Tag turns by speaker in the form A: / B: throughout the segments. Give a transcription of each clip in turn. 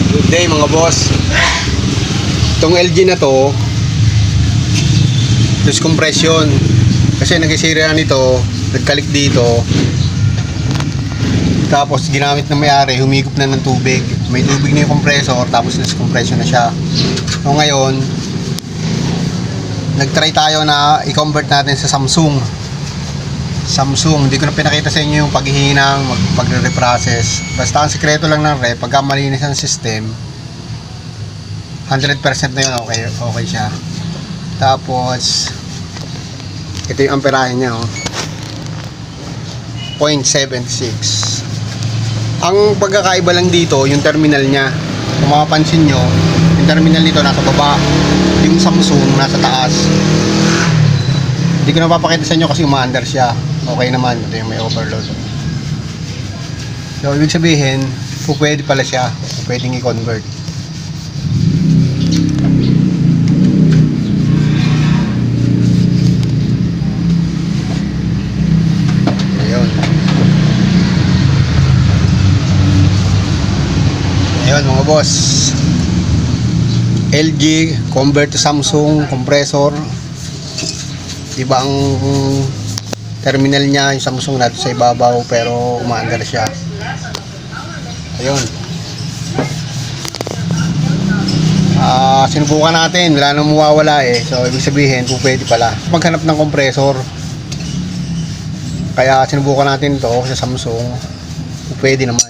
A: Good day mga boss. Itong LG na to, loose compression. Kasi nagisira nito, nagkalik dito. Tapos ginamit ng may-ari, humigop na ng tubig. May tubig na yung compressor, tapos loose compression na siya. So ngayon, nagtry tayo na i-convert natin sa Samsung. Hindi ko na pinakita sa inyo yung paghihinang, pagre-reprocess. Basta ang sikreto lang ng rep, pagka malinis ang system, 100% na yun, okay siya. Tapos, ito yung amperahe niya, 0.76. Ang pagkakaiba lang dito, yung terminal niya. Kung mapapansin nyo, yung terminal nito nasa baba, yung Samsung nasa taas. Hindi ko na papakita sa inyo kasi umaandar siya. Okay naman, ito yung may overload. So, ibig sabihin, pwede pala siya. Pwedeng i-convert. Ayun. Ayun mga boss. LG, convert to Samsung, compressor. Diba ang terminal niya yung Samsung natin sa ibabaw pero umaandar siya. Ayun. Sinubukan natin, wala nang mawawala eh. So ibig sabihin, pwede pala maghanap ng compressor. Kaya sinubukan natin to sa Samsung. Pwede naman.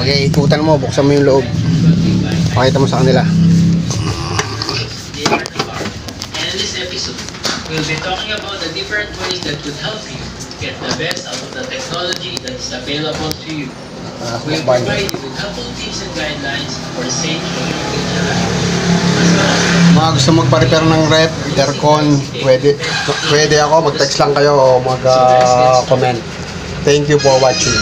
A: Okay, ikutan mo, buksan mo yung loob. Pakita mo sa kanila.
B: We'll be talking about the different ways that could help you get the best out of the technology that is available to you. We'll provide you with helpful tips and guidelines for safe communication life.
A: Mga gusto magpa-repair ng rep, aircon, pwede ako, mag-text lang kayo o mag-comment. Thank you for watching.